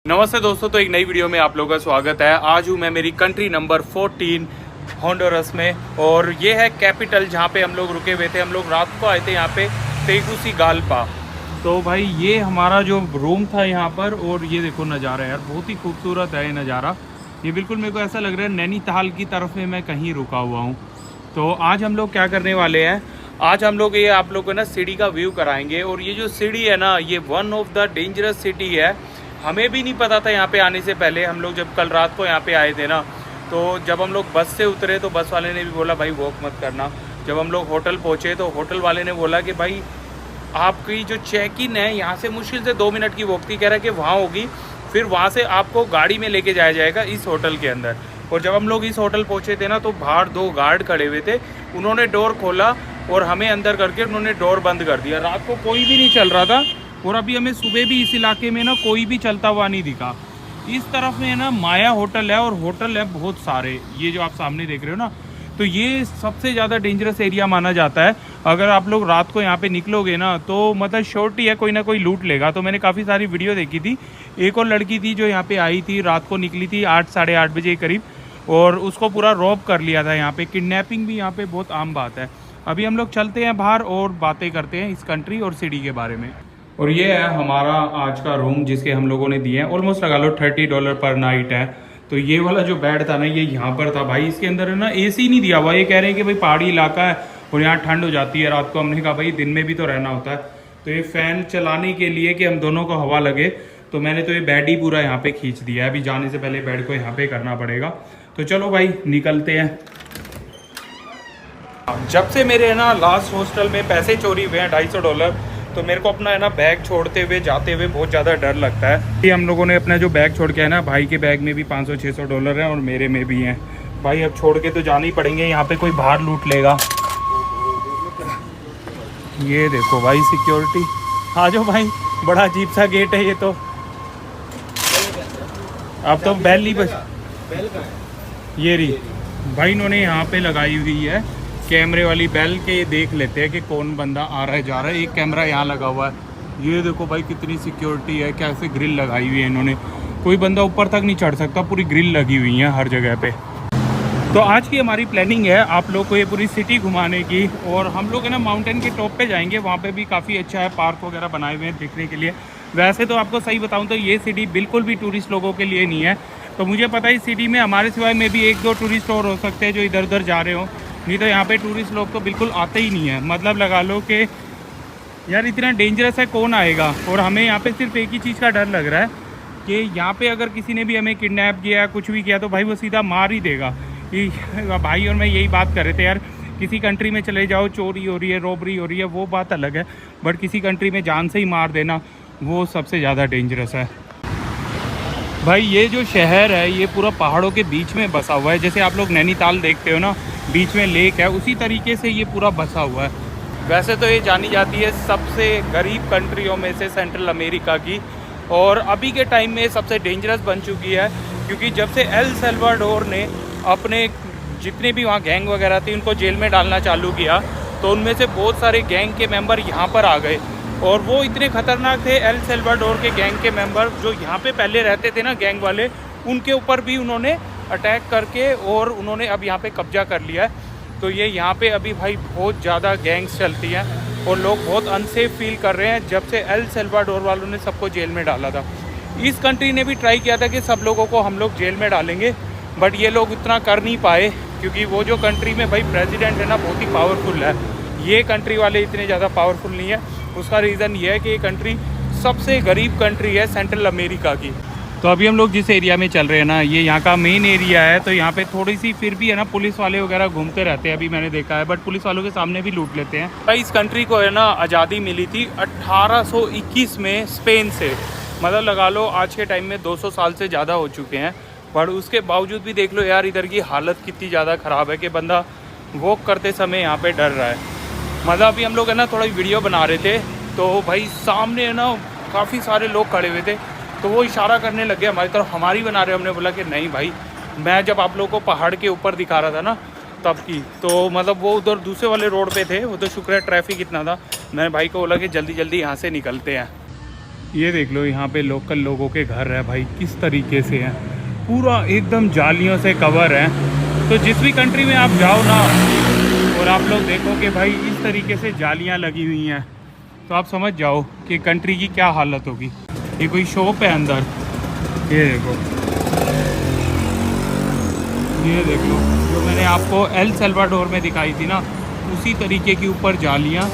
नमस्ते दोस्तों, तो एक नई वीडियो में आप लोगों का स्वागत है। आज हूँ मैं मेरी कंट्री नंबर 14 होंडुरास में, और ये है कैपिटल जहाँ पे हम लोग रुके हुए थे। हम लोग रात को आए थे यहाँ पे तेगुसिगाल्पा। तो भाई ये हमारा जो रूम था यहाँ पर, और ये देखो नज़ारा यार, बहुत ही खूबसूरत है ये नज़ारा। ये बिल्कुल मेरे को ऐसा लग रहा है नैनीताल की तरफ में मैं कहीं रुका हुआ हूँ। तो आज हम लोग क्या करने वाले हैं, आज हम लोग ये आप लोग को ना सिटी का व्यू कराएंगे। और ये जो सिटी है ना, ये one of the dangerous city है। हमें भी नहीं पता था यहाँ पे आने से पहले। हम लोग जब कल रात को यहाँ पे आए थे ना, तो जब हम लोग बस से उतरे तो बस वाले ने भी बोला भाई वॉक मत करना। जब हम लोग होटल पहुँचे तो होटल वाले ने बोला कि भाई आपकी जो चेक इन है यहाँ से मुश्किल से 2 मिनट की वॉक थी, कह रहा है कि वहाँ होगी, फिर वहाँ से आपको गाड़ी में लेके जाया जाएगा इस होटल के अंदर। और जब हम लोग इस होटल पहुँचे थे ना, तो बाहर 2 गार्ड खड़े हुए थे। उन्होंने डोर खोला और हमें अंदर करके उन्होंने डोर बंद कर दिया। रात को कोई भी नहीं चल रहा था, और अभी हमें सुबह भी इस इलाके में ना कोई भी चलता हुआ नहीं दिखा। इस तरफ में है ना माया होटल है, और होटल है बहुत सारे। ये जो आप सामने देख रहे हो ना, तो ये सबसे ज़्यादा डेंजरस एरिया माना जाता है। अगर आप लोग रात को यहाँ पे निकलोगे ना, तो मतलब श्योरिटी है कोई ना कोई लूट लेगा। तो मैंने काफ़ी सारी वीडियो देखी थी। एक और लड़की थी जो यहाँ पे आई थी, रात को निकली थी 8 साढ़े 8 बजे के करीब, और उसको पूरा रॉब कर लिया था यहाँ पे। किडनैपिंग भी यहाँ पे बहुत आम बात है। अभी हम लोग चलते हैं बाहर और बातें करते हैं इस कंट्री और सिटी के बारे में। और ये है हमारा आज का रूम, जिसके हम लोगों ने दिए हैं ऑलमोस्ट लगा लो $30 पर नाइट है। तो ये वाला जो बेड था ना, ये यहाँ पर था भाई। इसके अंदर है ना एसी नहीं दिया हुआ। ये कह रहे हैं कि भाई पहाड़ी इलाका है और यहाँ ठंड हो जाती है रात को। हमने कहा भाई दिन में भी तो रहना होता है। तो ये फ़ैन चलाने के लिए कि हम दोनों को हवा लगे, तो मैंने तो ये बेड ही पूरा यहाँ पे खींच दिया है। अभी जाने से पहले बेड को यहाँ पे करना पड़ेगा। तो चलो भाई निकलते हैं। जब से मेरे है ना लास्ट हॉस्टल में पैसे चोरी हुए हैं $250, तो मेरे को अपना है ना बैग छोड़ते हुए जाते हुए बहुत ज़्यादा डर लगता है। कि हम लोगों ने अपना जो बैग छोड़ के है ना, भाई के बैग में भी $500-600 हैं और मेरे में भी हैं। भाई अब छोड़ के तो जाने ही पड़ेंगे, यहाँ पे कोई बाहर लूट लेगा। ये देखो भाई सिक्योरिटी। आ जाओ भाई, बड़ा अजीब सा गेट है ये तो। अब तो बेल ही बस, ये रही भाई इन्होंने यहाँ पे लगाई हुई है कैमरे वाली बेल के। ये देख लेते हैं कि कौन बंदा आ रहा है जा रहा है। एक कैमरा यहाँ लगा हुआ है। ये देखो भाई कितनी सिक्योरिटी है, कैसे ग्रिल लगाई हुई है इन्होंने। कोई बंदा ऊपर तक नहीं चढ़ सकता, पूरी ग्रिल लगी हुई है हर जगह पे। तो आज की हमारी प्लानिंग है आप लोग को ये पूरी सिटी घुमाने की। और हम लोग है ना माउंटेन के टॉप पे जाएंगे, वहाँ पे भी काफ़ी अच्छा है, पार्क वगैरह बनाए हुए हैं देखने के लिए। वैसे तो आपको सही बताऊँ तो ये सिटी बिल्कुल भी टूरिस्ट लोगों के लिए नहीं है। तो मुझे पता है इस सिटी में हमारे सिवाय में भी 1-2 टूरिस्ट और हो सकते हैं जो इधर उधर जा रहे हो, नहीं तो यहाँ पे टूरिस्ट लोग तो बिल्कुल आते ही नहीं है। मतलब लगा लो कि यार इतना डेंजरस है, कौन आएगा। और हमें यहाँ पे सिर्फ एक ही चीज़ का डर लग रहा है कि यहाँ पे अगर किसी ने भी हमें किडनैप किया कुछ भी किया, तो भाई वो सीधा मार ही देगा। भाई और मैं यही बात कर रहे थे यार, किसी कंट्री में चले जाओ, चोरी हो रही है, रॉबरी हो रही है, वो बात अलग है, बट किसी कंट्री में जान से ही मार देना, वो सबसे ज़्यादा डेंजरस है। भाई ये जो शहर है ये पूरा पहाड़ों के बीच में बसा हुआ है। जैसे आप लोग नैनीताल देखते हो ना, बीच में लेक है, उसी तरीके से ये पूरा बसा हुआ है। वैसे तो ये जानी जाती है सबसे गरीब कंट्रियों में से सेंट्रल अमेरिका की, और अभी के टाइम में सबसे डेंजरस बन चुकी है। क्योंकि जब से एल सल्वाडोर ने अपने जितने भी वहाँ गैंग वगैरह थी उनको जेल में डालना चालू किया, तो उनमें से बहुत सारे गैंग के मेंबर यहाँ पर आ गए। और वो इतने ख़तरनाक थे एल सल्वाडोर के गैंग के मेंबर, जो यहाँ पे पहले रहते थे ना गैंग वाले, उनके ऊपर भी उन्होंने अटैक करके और उन्होंने अब यहाँ पे कब्जा कर लिया है। तो ये यहाँ पे अभी भाई बहुत ज़्यादा गैंग्स चलती हैं और लोग बहुत अनसेफ फील कर रहे हैं जब से एल सल्वाडोर वालों ने सबको जेल में डाला था। इस कंट्री ने भी ट्राई किया था कि सब लोगों को हम लोग जेल में डालेंगे, बट ये लोग इतना कर नहीं पाए, क्योंकि वो जो कंट्री में भाई प्रेसिडेंट है ना बहुत ही पावरफुल है। ये कंट्री वाले इतने ज़्यादा पावरफुल नहीं है। उसका रीज़न ये है कि ये कंट्री सबसे गरीब कंट्री है सेंट्रल अमेरिका की। तो अभी हम लोग जिस एरिया में चल रहे हैं ना, ये यहाँ का मेन एरिया है। तो यहाँ पे थोड़ी सी फिर भी है ना पुलिस वाले वगैरह घूमते रहते हैं, अभी मैंने देखा है, बट पुलिस वालों के सामने भी लूट लेते हैं। भाई इस कंट्री को है ना आज़ादी मिली थी 1821 में स्पेन से। मतलब लगा लो आज के टाइम में 200 साल से ज़्यादा हो चुके हैं, पर उसके बावजूद भी देख लो यार इधर की हालत कितनी ज़्यादा ख़राब है कि बंदा वॉक करते समय यहाँ पर डर रहा है। मतलब अभी हम लोग है ना थोड़ा वीडियो बना रहे थे, तो भाई सामने है ना काफ़ी सारे लोग खड़े हुए थे, तो वो इशारा करने लगे हमारी तरफ, हमारी बना रहे। हमने बोला कि नहीं भाई, मैं जब आप लोगों को पहाड़ के ऊपर दिखा रहा था ना तब की, तो मतलब वो उधर दूसरे वाले रोड पे थे, वो तो शुक्र है ट्रैफिक इतना था। मैंने भाई को बोला कि जल्दी जल्दी यहाँ से निकलते हैं। ये देख लो यहाँ पे लोकल लोगों के घर है भाई, किस तरीके से हैं, पूरा एकदम जालियों से कवर है। तो जिस भी कंट्री में आप जाओ ना और आप लोग देखो कि भाई इस तरीके से जालियाँ लगी हुई हैं, तो आप समझ जाओ कि कंट्री की क्या हालत होगी। ये कोई शॉप है अंदर, ये देखो, ये देख लो जो मैंने आपको एल सल्वाडोर में दिखाई थी ना, उसी तरीके के ऊपर जालियाँ।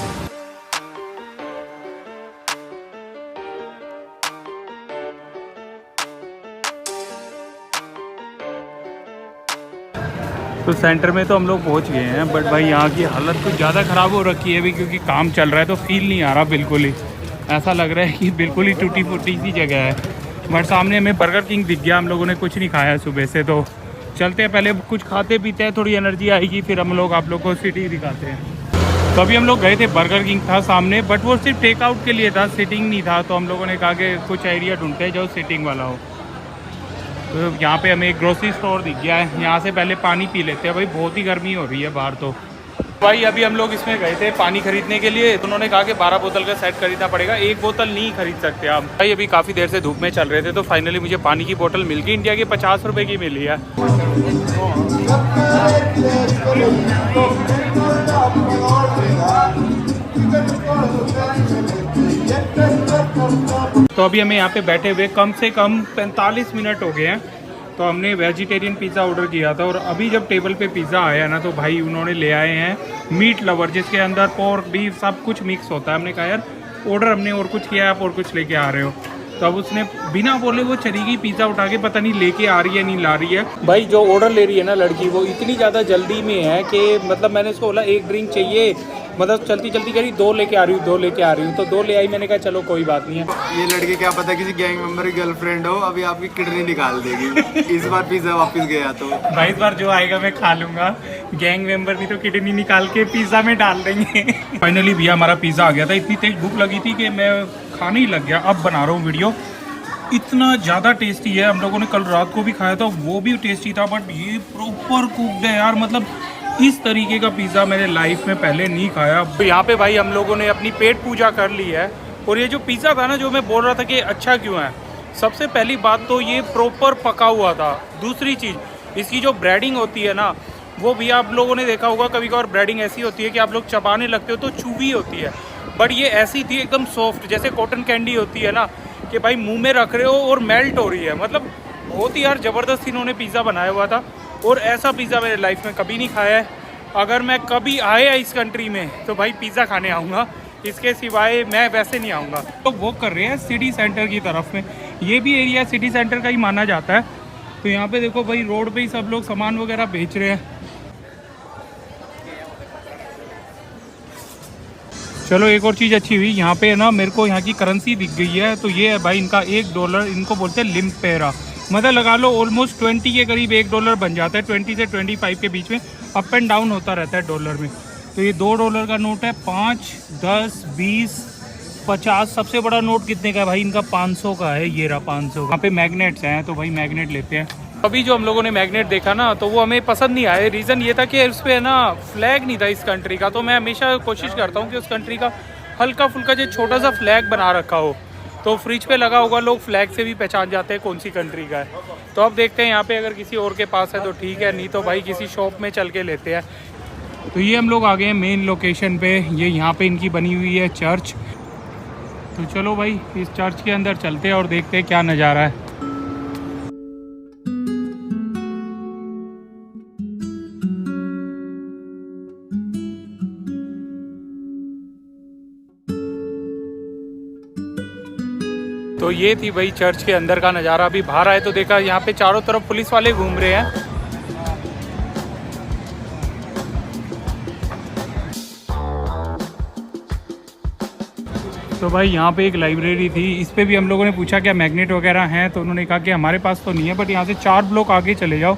तो सेंटर में तो हम लोग पहुंच गए हैं, बट भाई यहाँ की हालत कुछ ज़्यादा ख़राब हो रखी है अभी, क्योंकि काम चल रहा है तो फील नहीं आ रहा बिल्कुल ही। ऐसा लग रहा है कि बिल्कुल ही टूटी फूटी सी जगह है। बट सामने हमें बर्गर किंग दिख गया, हम लोगों ने कुछ नहीं खाया सुबह से, तो चलते हैं पहले कुछ खाते पीते हैं, थोड़ी एनर्जी आएगी, फिर हम लोग आप लोग को सिटी दिखाते हैं। तो अभी हम लोग गए थे, बर्गर किंग था सामने, बट वो सिर्फ टेक आउट के लिए था, सिटिंग नहीं था। तो हम लोगों ने कहा कि कुछ एरिया ढूंढते हैं जो सिटिंग वाला हो। तो यहाँ पे हमें एक ग्रोसरी स्टोर दिख गया है, यहाँ से पहले पानी पी लेते हैं भाई, बहुत ही गर्मी हो रही है बाहर। तो भाई अभी हम लोग इसमें गए थे पानी खरीदने के लिए, तो उन्होंने कहा कि 12 बोतल का सेट खरीदना पड़ेगा, एक बोतल नहीं खरीद सकते आप। भाई अभी काफ़ी देर से धूप में चल रहे थे, तो फाइनली मुझे पानी की बोतल मिल गई, इंडिया के 50 रुपये की मिली है। तो अभी हमें यहाँ पे बैठे हुए कम से कम 45 मिनट हो गए हैं। तो हमने वेजिटेरियन पिज़्ज़ा ऑर्डर किया था, और अभी जब टेबल पे पिज़्ज़ा आया ना, तो भाई उन्होंने ले आए हैं मीट लवर, जिसके अंदर पोर्क बीफ सब कुछ मिक्स होता है। हमने कहा यार ऑर्डर हमने और कुछ किया है, आप और कुछ लेके आ रहे हो। तो अब उसने बिना बोले वो चली गई पिज़्ज़ा उठा के, पता नहीं लेके आ रही है नहीं ला रही है। भाई जो ऑर्डर ले रही है ना लड़की, वो इतनी ज़्यादा जल्दी में है कि मतलब मैंने उसको बोला एक ड्रिंक चाहिए, मतलब चलती चलती कह रही 2 लेके आ रही हूँ, 2 लेके आ रही हूँ, तो 2 ले आई। मैंने कहा चलो कोई बात नहीं है। ये लड़की क्या पता किसी गैंग मेंबर की गर्लफ्रेंड हो, अभी आपकी किडनी निकाल देगी। इस बार पिज़्ज़ा वापस गया तो भाई इस बार जो आएगा मैं खा लूँगा, गैंग मेंबर भी तो किडनी निकाल के पिज़्ज़ा में डाल देंगे। फाइनली भैया हमारा पिज़्ज़ा आ गया था, इतनी तेज भूख लगी थी कि मैं खाने ही लग गया। अब बना रहा हूँ वीडियो, इतना ज़्यादा टेस्टी है। हम लोगों ने कल रात को भी खाया था, वो भी टेस्टी था, बट ये प्रॉपर कुक्ड है यार, मतलब इस तरीके का पिज़्ज़ा मैंने लाइफ में पहले नहीं खाया। तो यहाँ पे भाई हम लोगों ने अपनी पेट पूजा कर ली है। और ये जो पिज़्ज़ा था ना, जो मैं बोल रहा था कि अच्छा क्यों है, सबसे पहली बात तो ये प्रॉपर पका हुआ था। दूसरी चीज़ इसकी जो ब्रेडिंग होती है ना, वो भी आप लोगों ने देखा होगा कभी कभार ब्रेडिंग ऐसी होती है कि आप लोग चबाने लगते हो तो चुभी होती है, बट ये ऐसी थी एकदम सॉफ्ट, जैसे कॉटन कैंडी होती है ना, कि भाई मुंह में रख रहे हो और मेल्ट हो रही है। मतलब बहुत ही यार ज़बरदस्त इन्होंने पिज़्ज़ा बनाया हुआ था, और ऐसा पिज़्ज़ा मैंने लाइफ में कभी नहीं खाया है। अगर मैं कभी आया इस कंट्री में तो भाई पिज़्ज़ा खाने आऊँगा, इसके सिवाय मैं वैसे नहीं आऊँगा। तो वो कर रहे हैं सिटी सेंटर की तरफ में, ये भी एरिया सिटी सेंटर का ही माना जाता है। तो यहाँ पे देखो भाई रोड पे ही सब लोग सामान वगैरह बेच रहे हैं। चलो एक और चीज़ अच्छी हुई यहाँ पे ना, मेरे को यहाँ की करेंसी दिख गई है। तो ये है भाई इनका $1, इनको बोलते हैं लिम्पेरा, मतलब लगा लो ऑलमोस्ट 20 के करीब $1 बन जाता है, 20 से 25 के बीच में, अप एंड डाउन होता रहता है डॉलर में। तो ये $2 का नोट है, 5, 10, 20, 50। सबसे बड़ा नोट कितने का है भाई इनका? 500 का है, ये रहा 500। यहाँ पे मैग्नेट्स हैं, तो भाई मैग्नेट लेते हैं। अभी जो हम लोगों ने मैग्नेट देखा ना, तो वो हमें पसंद नहीं आया। रीज़न ये था कि उस पर ना फ्लैग नहीं था इस कंट्री का। तो मैं हमेशा कोशिश करता हूँ कि उस कंट्री का हल्का फुल्का जो छोटा सा फ्लैग बना रखा हो, तो फ्रिज पे लगा होगा, लोग फ्लैग से भी पहचान जाते हैं कौन सी कंट्री का है। तो अब देखते हैं यहाँ पे अगर किसी और के पास है तो ठीक है, नहीं तो भाई किसी शॉप में चल के लेते हैं। तो ये हम लोग आ गए हैं मेन लोकेशन पे, ये यहाँ पे इनकी बनी हुई है चर्च। तो चलो भाई इस चर्च के अंदर चलते हैं और देखते हैं क्या नज़ारा है। तो ये थी भाई चर्च के अंदर का नज़ारा। अभी बाहर आए तो देखा यहाँ पे चारों तरफ पुलिस वाले घूम रहे हैं। तो भाई यहाँ पे एक लाइब्रेरी थी, इस पे भी हम लोगों ने पूछा क्या मैग्नेट वगैरह हैं, तो उन्होंने कहा कि हमारे पास तो नहीं है, बट यहाँ से 4 ब्लॉक आगे चले जाओ,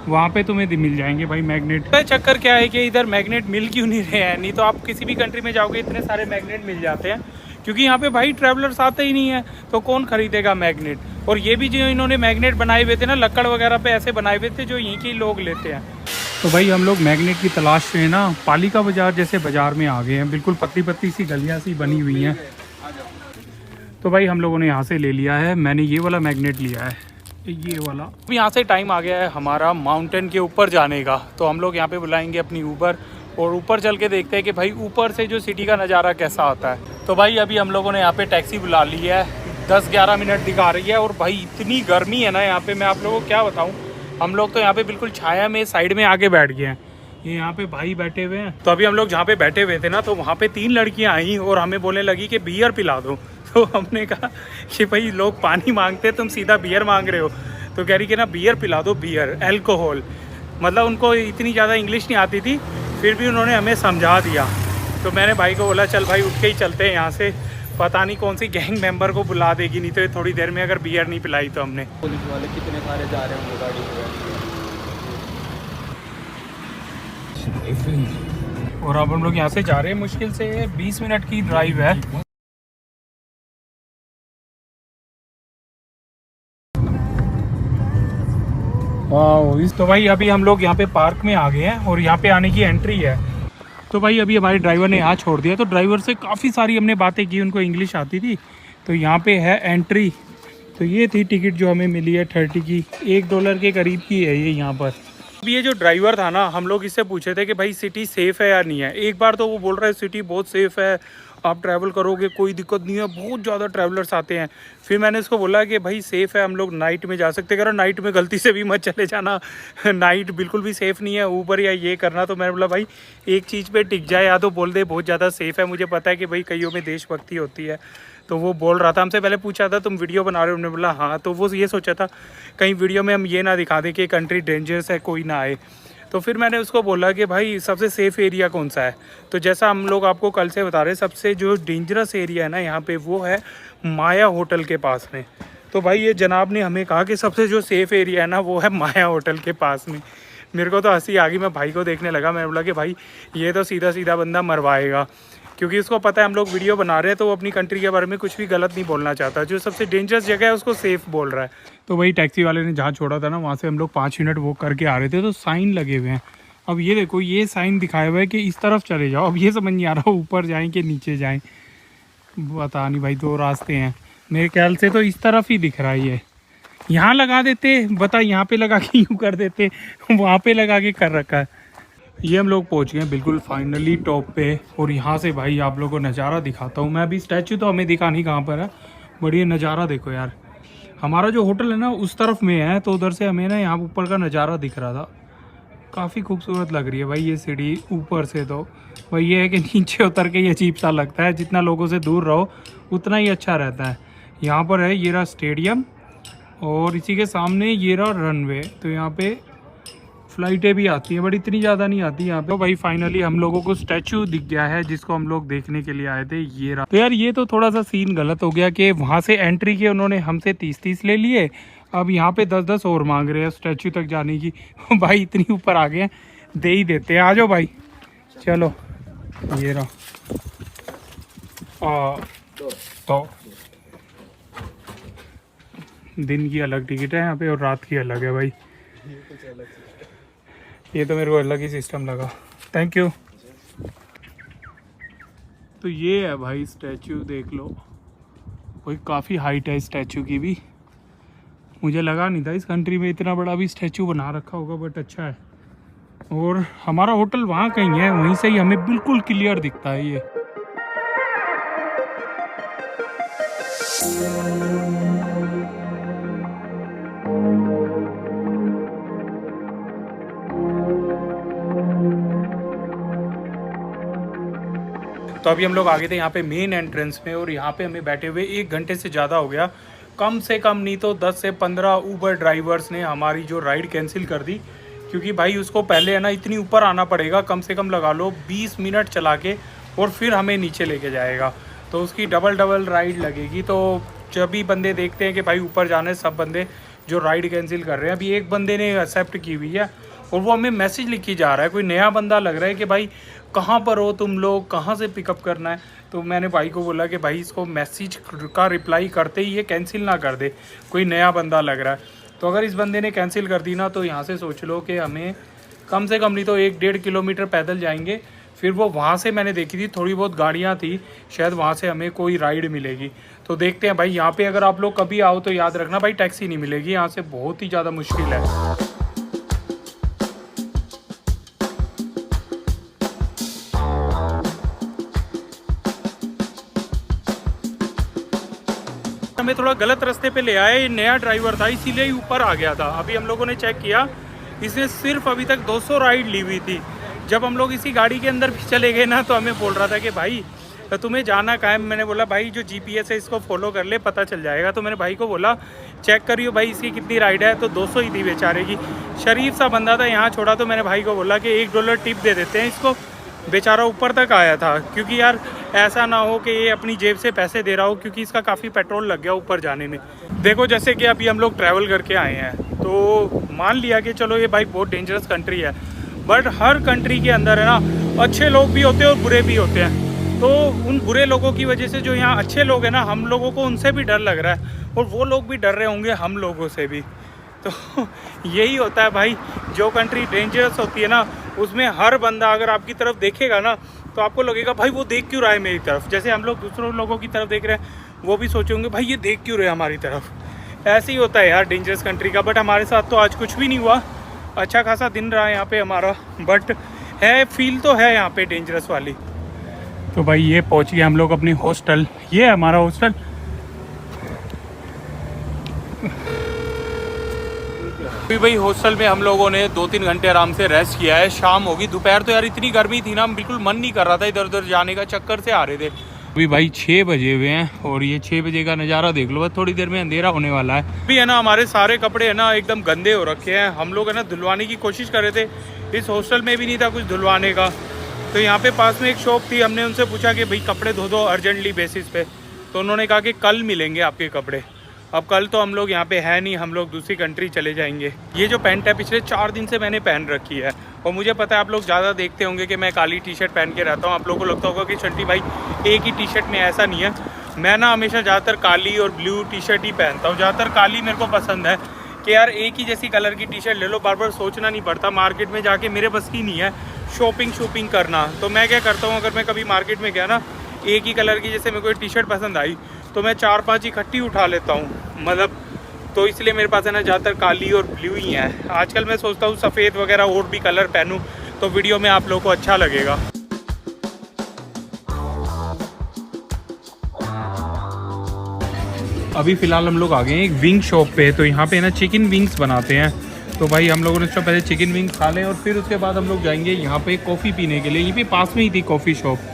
वहाँ पे तुम्हें मिल जाएंगे भाई मैग्नेट। तो चक्कर क्या है कि इधर मैग्नेट मिल क्यों नहीं रहे हैं? नहीं तो आप किसी भी कंट्री में जाओगे इतने सारे मैग्नेट मिल जाते हैं, क्योंकि यहाँ पे भाई ट्रैवलर्स आते ही नहीं है, तो कौन खरीदेगा मैग्नेट। और ये भी जो इन्होंने मैग्नेट बनाए हुए थे ना, लकड़ वगैरह पे ऐसे बनाए हुए थे जो यहीं के लोग लेते हैं। तो भाई हम लोग मैग्नेट की तलाश में ना पालिका बाजार जैसे बाजार में आ गए हैं, बिल्कुल पतली पतली सी गलियाँ सी बनी हुई हैं। तो भाई हम लोगों ने यहाँ से ले लिया है, मैंने ये वाला मैग्नेट लिया है, ये वाला। अब यहाँ से टाइम आ गया है हमारा माउंटेन के ऊपर जाने का, तो हम लोग यहाँ पे बुलाएंगे अपनी ऊबर और ऊपर चल के देखते हैं कि भाई ऊपर से जो सिटी का नज़ारा कैसा आता है। तो भाई अभी हम लोगों ने यहाँ पे टैक्सी बुला ली है, 10-11 मिनट दिखा रही है, और भाई इतनी गर्मी है ना यहाँ पे, मैं आप लोगों को क्या बताऊँ। हम लोग तो यहाँ पे बिल्कुल छाया में साइड में आके बैठ गए हैं, ये यहाँ पे भाई बैठे हुए हैं। तो अभी हम लोग जहाँ पे बैठे हुए थे ना, तो वहाँ पे 3 लड़कियाँ आई और हमें बोलने लगी कि बियर पिला दो। तो हमने कहा कि भाई लोग पानी मांगते, तुम सीधा बियर मांग रहे हो। तो कह रही कि ना बियर पिला दो, बियर अल्कोहल। मतलब उनको इतनी ज़्यादा इंग्लिश नहीं आती थी, फिर भी उन्होंने हमें समझा दिया। तो मैंने भाई को बोला चल भाई उठ के ही चलते हैं यहाँ से, पता नहीं कौन सी गैंग मेंबर को बुला देगी, नहीं तो थोड़ी देर में अगर बियर नहीं पिलाई तो हमने। पुलिस वाले कितने सारे जा रहे होंगे गाड़ी पे। और अब हम लोग यहाँ से जा रहे हैं, मुश्किल से 20 मिनट की ड्राइव है। तो भाई अभी हम लोग यहाँ पे पार्क में आ गए हैं और यहाँ पे आने की एंट्री है। तो भाई अभी हमारे ड्राइवर ने यहाँ छोड़ दिया, तो ड्राइवर से काफ़ी सारी हमने बातें की, उनको इंग्लिश आती थी। तो यहाँ पे है एंट्री, तो ये थी टिकट जो हमें मिली है 30 की, $1 के करीब की है ये यहाँ पर। अब ये जो ड्राइवर था ना, हम लोग इससे पूछे थे कि भाई सिटी सेफ़ है या नहीं है। एक बार तो वो बोल रहा है सिटी बहुत सेफ़ है, आप ट्रैवल करोगे कोई दिक्कत नहीं है, बहुत ज़्यादा ट्रैवलर्स आते हैं। फिर मैंने इसको बोला कि भाई सेफ़ है, हम लोग नाइट में जा सकते, कह रहा नाइट में गलती से भी मत चले जाना, नाइट बिल्कुल भी सेफ़ नहीं है, ऊबर या ये करना। तो मैंने बोला भाई एक चीज़ पे टिक जाए, या तो बोल दे बहुत ज़्यादा सेफ़ है, मुझे पता है कि भाई कईयों में देशभक्ति होती है। तो वो बोल रहा था, हमसे पहले पूछा था तुम वीडियो बना रहे हो, हमने बोला हाँ। तो वो ये सोचा था कहीं वीडियो में हम ये ना दिखा दें कि कंट्री डेंजरस है, कोई ना आए। तो फिर मैंने उसको बोला कि भाई सबसे सेफ़ एरिया कौन सा है। तो जैसा हम लोग आपको कल से बता रहे हैं, सबसे जो डेंजरस एरिया है ना यहाँ पे, वो है माया होटल के पास में। तो भाई ये जनाब ने हमें कहा कि सबसे जो सेफ़ एरिया है ना, वो है माया होटल के पास में। मेरे को तो हंसी आ गई, मैं भाई को देखने लगा, मैंने बोला कि भाई ये तो सीधा सीधा बंदा मरवाएगा, क्योंकि उसको पता है हम लोग वीडियो बना रहे हैं, तो वो अपनी कंट्री के बारे में कुछ भी गलत नहीं बोलना चाहता। जो सबसे डेंजरस जगह है उसको सेफ़ बोल रहा है। तो वही टैक्सी वाले ने जहाँ छोड़ा था ना, वहाँ से हम लोग 5 मिनट वॉक करके आ रहे थे, तो साइन लगे हुए हैं। अब ये देखो, ये साइन दिखाया हुआ है कि इस तरफ चले जाओ। अब ये समझ नहीं आ रहा ऊपर जाएं कि नीचे जाएं, पता नहीं भाई, 2 रास्ते हैं मेरे ख्याल से। तो इस तरफ ही दिख रहा है, ये यहाँ लगा देते, बता यहाँ पे लगा के यूँ कर देते, वहाँ पे लगा के कर रखा है। ये हम लोग पहुँच गए बिल्कुल फाइनली टॉप पे, और यहाँ से भाई आप लोगों को नज़ारा दिखाता हूँ मैं। अभी स्टैचू तो हमें दिखा नहीं कहाँ पर है, बट ये नज़ारा देखो यार। हमारा जो होटल है ना उस तरफ में है, तो उधर से हमें ना यहाँ ऊपर का नज़ारा दिख रहा था, काफ़ी खूबसूरत लग रही है भाई ये सीढ़ी ऊपर से। तो भाई ये है कि नीचे उतर के ये अजीब सा लगता है, जितना लोगों से दूर रहो उतना ही अच्छा रहता है। यहाँ पर है ये रहा स्टेडियम, और इसी के सामने ये रहा रनवे। तो यहाँ पे फ्लाइटें भी आती हैं, बट इतनी ज़्यादा नहीं आती यहाँ पे। तो भाई फाइनली हम लोगों को स्टैचू दिख गया है जिसको हम लोग देखने के लिए आए थे, ये रहा। तो यार ये तो थोड़ा सा सीन गलत हो गया कि वहाँ से एंट्री की उन्होंने हमसे 30-30 ले लिए, अब यहाँ पे 10-10 और मांग रहे हैं स्टैचू तक जाने की। भाई इतनी ऊपर आ गए हैं, दे ही देते हैं, आ जाओ भाई चलो। ये रहा तो दिन की अलग टिकट है यहाँ पे और रात की अलग है भाई, ये तो मेरे को अलग ही सिस्टम लगा। Thank you. तो ये है भाई स्टैचू, देख लो भाई, काफ़ी हाइट है स्टैचू की भी। मुझे लगा नहीं था इस कंट्री में इतना बड़ा भी स्टैचू बना रखा होगा, बट अच्छा है। और हमारा होटल वहाँ कहीं है, वहीं से ही हमें बिल्कुल क्लियर दिखता है ये। तो अभी हम लोग आ गए थे यहाँ पे मेन एंट्रेंस में, और यहाँ पे हमें बैठे हुए 1 घंटे से ज़्यादा हो गया। कम से कम नहीं तो 10 से 15 ऊबर ड्राइवर्स ने हमारी जो राइड कैंसिल कर दी, क्योंकि भाई उसको पहले है ना इतनी ऊपर आना पड़ेगा, कम से कम लगा लो 20 मिनट चला के, और फिर हमें नीचे लेके जाएगा। तो उसकी डबल राइड लगेगी। तो जब भी बंदे देखते हैं कि भाई ऊपर जाने, सब बंदे जो राइड कैंसिल कर रहे हैं। अभी एक बंदे ने एक्सेप्ट की हुई है, और वो हमें मैसेज लिखी जा रहा है, कोई नया बंदा लग रहा है कि भाई कहाँ पर हो तुम लोग, कहाँ से पिकअप करना है। तो मैंने भाई को बोला कि भाई इसको मैसेज का रिप्लाई करते ही ये कैंसिल ना कर दे, कोई नया बंदा लग रहा है। तो अगर इस बंदे ने कैंसिल कर दी ना, तो यहाँ से सोच लो कि हमें कम से कम नहीं तो 1-1.5 किलोमीटर पैदल जाएंगे, फिर वो वहाँ से मैंने देखी थी, थोड़ी बहुत गाड़ियाँ थी, शायद वहाँ से हमें कोई राइड मिलेगी। तो देखते हैं भाई, यहाँ पे अगर आप लोग कभी आओ तो याद रखना भाई, टैक्सी नहीं मिलेगी यहाँ से, बहुत ही ज़्यादा मुश्किल है। हमें थोड़ा गलत रास्ते पे ले आया, ये नया ड्राइवर था इसीलिए ही ऊपर आ गया था। अभी हम लोगों ने चेक किया, इसने सिर्फ अभी तक 200 राइड ली हुई थी। जब हम लोग इसी गाड़ी के अंदर भी चले गए ना, तो हमें बोल रहा था कि भाई तुम्हें जाना कहाँ है। मैंने बोला भाई जो GPS है इसको फॉलो कर ले, पता चल जाएगा। तो मैंने भाई को बोला चेक करियो भाई इसकी कितनी राइड है, तो 200 ही थी बेचारे की। शरीफ सा बंदा था, यहाँ छोड़ा तो मैंने भाई को बोला कि $1 टिप दे देते हैं इसको। बेचारा ऊपर तक आया था, क्योंकि यार ऐसा ना हो कि ये अपनी जेब से पैसे दे रहा हो, क्योंकि इसका काफ़ी पेट्रोल लग गया ऊपर जाने में। देखो जैसे कि अभी हम लोग ट्रैवल करके आए हैं, तो मान लिया कि चलो ये भाई बहुत डेंजरस कंट्री है, बट हर कंट्री के अंदर है ना अच्छे लोग भी होते हैं और बुरे भी होते हैं। तो उन बुरे लोगों की वजह से जो यहाँ अच्छे लोग हैं ना, हम लोगों को उनसे भी डर लग रहा है, और वो लोग भी डर रहे होंगे हम लोगों से भी। तो यही होता है भाई, जो कंट्री डेंजरस होती है ना, उसमें हर बंदा अगर आपकी तरफ देखेगा ना, तो आपको लगेगा भाई वो देख क्यों रहा है मेरी तरफ। जैसे हम लोग दूसरों लोगों की तरफ देख रहे हैं, वो भी सोचेंगे भाई ये देख क्यों रहे हैं हमारी तरफ। ऐसे ही होता है यार डेंजरस कंट्री का। बट हमारे साथ तो आज कुछ भी नहीं हुआ, अच्छा खासा दिन रहा यहाँ पे हमारा, बट है फील तो है यहाँ पे डेंजरस वाली। तो भाई ये पहुँच गए हम लोग अपनी हॉस्टल, ये है हमारा हॉस्टल। अभी भाई हॉस्टल में हम लोगों ने 2-3 घंटे आराम से रेस्ट किया है। शाम होगी, दोपहर तो यार इतनी गर्मी थी ना, बिल्कुल मन नहीं कर रहा था इधर उधर जाने का, चक्कर से आ रहे थे। अभी भाई 6 बजे हुए हैं, और ये 6 बजे का नज़ारा देख लो, बस थोड़ी देर में अंधेरा होने वाला है। अभी है ना हमारे सारे कपड़े है ना एकदम गंदे हो रखे हैं। हम लोग है ना धुलवाने की कोशिश कर रहे थे, इस हॉस्टल में भी नहीं था कुछ धुलवाने का। तो यहाँ पे पास में एक शॉप थी, हमने उनसे पूछा कि भाई कपड़े धो दो अर्जेंटली बेसिस पे। तो उन्होंने कहा कि कल मिलेंगे आपके कपड़े। अब कल तो हम लोग यहाँ पे है नहीं, हम लोग दूसरी कंट्री चले जाएंगे। ये जो पैंट है पिछले 4 दिन से मैंने पहन रखी है, और मुझे पता है आप लोग ज़्यादा देखते होंगे कि मैं काली टी-शर्ट पहन के रहता हूँ। आप लोगों को लगता होगा कि चंटी भाई एक ही टी-शर्ट में, ऐसा नहीं है। मैं ना हमेशा ज़्यादातर काली और ब्लू टी-शर्ट ही पहनता हूँ। ज़्यादातर काली मेरे को पसंद है कि यार एक ही जैसी कलर की टी-शर्ट ले लो, बार बार सोचना नहीं पड़ता। मार्केट में जाके मेरे बस की नहीं है शॉपिंग करना। तो मैं क्या करता हूँ, अगर मैं कभी मार्केट में गया ना, एक ही कलर की जैसे मेरे को टी-शर्ट पसंद आई तो मैं 4-5 इकट्ठी उठा लेता हूँ, मतलब। तो इसलिए मेरे पास है ना ज़्यादातर काली और ब्लू ही है। आजकल मैं सोचता हूँ सफ़ेद वगैरह और भी कलर पहनूँ, तो वीडियो में आप लोगों को अच्छा लगेगा। अभी फ़िलहाल हम लोग आ गए हैं एक विंग शॉप पे। तो यहाँ पे ना चिकन विंग्स बनाते हैं। तो भाई हम लोगों ने उससे पहले चिकन विंग्स खा लें, और फिर उसके बाद हम लोग जाएंगे यहाँ पे कॉफ़ी पीने के लिए। यहीं पे पास में ही थी कॉफ़ी शॉप।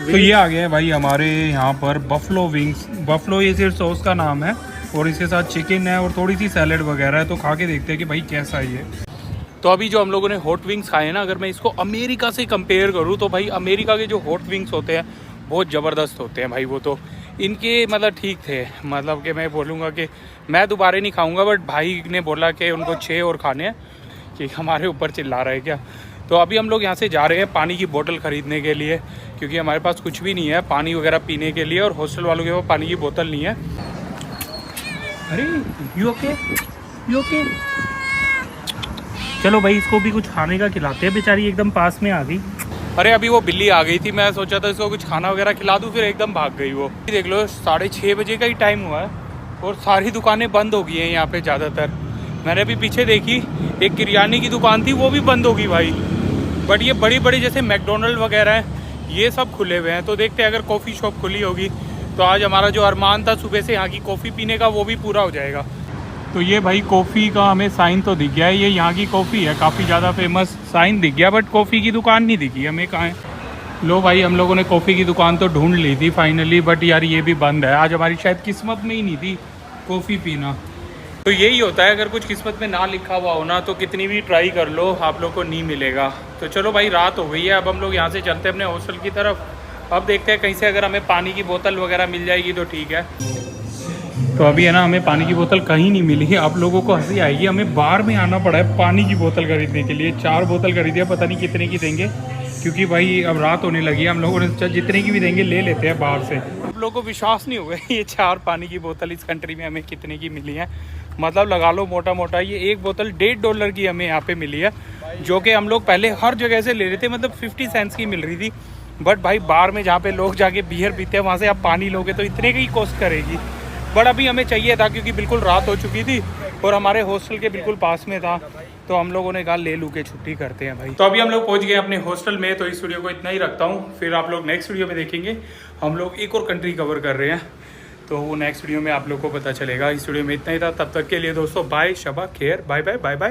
तो ये आ गया है भाई हमारे यहाँ पर बफलो विंग्स। बफलो ये सिर्फ सॉस का नाम है, और इसके साथ चिकन है और थोड़ी सी सैलड वगैरह है। तो खा के देखते हैं कि भाई कैसा है ये। तो अभी जो हम लोगों ने हॉट विंग्स खाए हैं ना, अगर मैं इसको अमेरिका से कंपेयर करूँ तो भाई अमेरिका के जो हॉट विंग्स होते हैं बहुत ज़बरदस्त होते हैं भाई। वो तो इनके मतलब ठीक थे, मतलब कि मैं बोलूँगा कि मैं दोबारा नहीं खाऊँगा, बट भाई ने बोला कि उनको 6 और खाने हैं, कि हमारे ऊपर चिल्ला रहे क्या। तो अभी हम लोग यहाँ से जा रहे हैं पानी की बोतल ख़रीदने के लिए, क्योंकि हमारे पास कुछ भी नहीं है पानी वगैरह पीने के लिए, और हॉस्टल वालों के पास पानी की बोतल नहीं है। अरे यू ओके? चलो भाई इसको भी कुछ खाने का खिलाते हैं, बेचारी एकदम पास में आ गई। अरे अभी वो बिल्ली आ गई थी, मैं सोचा था इसको कुछ खाना वगैरह खिला दूँ, फिर एकदम भाग गई वो। देख लो 6:30 बजे का ही टाइम हुआ है, और सारी दुकानें बंद हो गई हैं यहाँ पे ज़्यादातर। मैंने अभी पीछे देखी एक किरियाने की दुकान थी, वो भी बंद होगी भाई। बट ये बड़ी बड़ी जैसे मैकडोनल्ड वगैरह हैं, ये सब खुले हुए हैं। तो देखते हैं अगर कॉफ़ी शॉप खुली होगी तो आज हमारा जो अरमान था सुबह से यहाँ की कॉफ़ी पीने का, वो भी पूरा हो जाएगा। तो ये भाई कॉफ़ी का हमें साइन तो दिख गया है, ये यहाँ की कॉफ़ी है, काफ़ी ज़्यादा फेमस साइन दिख गया, बट कॉफ़ी की दुकान नहीं दिखी हमें। कहाँ है? लो भाई हम लोगों ने कॉफ़ी की दुकान तो ढूंढ ली थी फाइनली, बट यार ये भी बंद है। आज हमारी शायद किस्मत में ही नहीं थी कॉफ़ी पीना। तो यही होता है, अगर कुछ किस्मत में ना लिखा हुआ हो ना, तो कितनी भी ट्राई कर लो आप लोग को नहीं मिलेगा। तो चलो भाई रात हो गई है, अब हम लोग यहाँ से चलते हैं अपने हॉस्टल की तरफ। अब देखते हैं कहीं से अगर हमें पानी की बोतल वगैरह मिल जाएगी तो ठीक है। तो अभी है ना हमें पानी की बोतल कहीं नहीं मिली। आप लोगों को हंसी आएगी, हमें बाहर में आना पड़ा है पानी की बोतल खरीदने के लिए। 4 बोतल खरीदी है, पता नहीं कितने की देंगे, क्योंकि भाई अब रात होने लगी है। हम लोगों ने सोचा जितने की भी देंगे ले लेते हैं बाहर से। आप लोगों को विश्वास नहीं होगा ये 4 पानी की बोतल इस कंट्री में हमें कितने की मिली है। मतलब लगा लो मोटा मोटा ये एक बोतल $1.5 की हमें यहाँ पे मिली है, जो कि हम लोग पहले हर जगह से ले रहे थे, मतलब 50 सेंट्स की मिल रही थी। बट भाई बार में जहाँ पे लोग जाके बियर पीते हैं वहाँ से आप पानी लोगे तो इतने की कॉस्ट करेगी। बट अभी हमें चाहिए था क्योंकि बिल्कुल रात हो चुकी थी और हमारे हॉस्टल के बिल्कुल पास में था, तो हम लोगों ने कहा ले लू के छुट्टी करते हैं भाई। तो अभी हम लोग पहुंच गए अपने हॉस्टल में, तो इस वीडियो को इतना ही रखता हूँ, फिर आप लोग नेक्स्ट वीडियो में देखेंगे। हम लोग एक और कंट्री कवर कर रहे हैं, तो वो नेक्स्ट वीडियो में आप लोग को पता चलेगा। इस वीडियो में इतना ही था, तब तक के लिए दोस्तों बाय, शबा खैर, बाय बाय बाय बाय।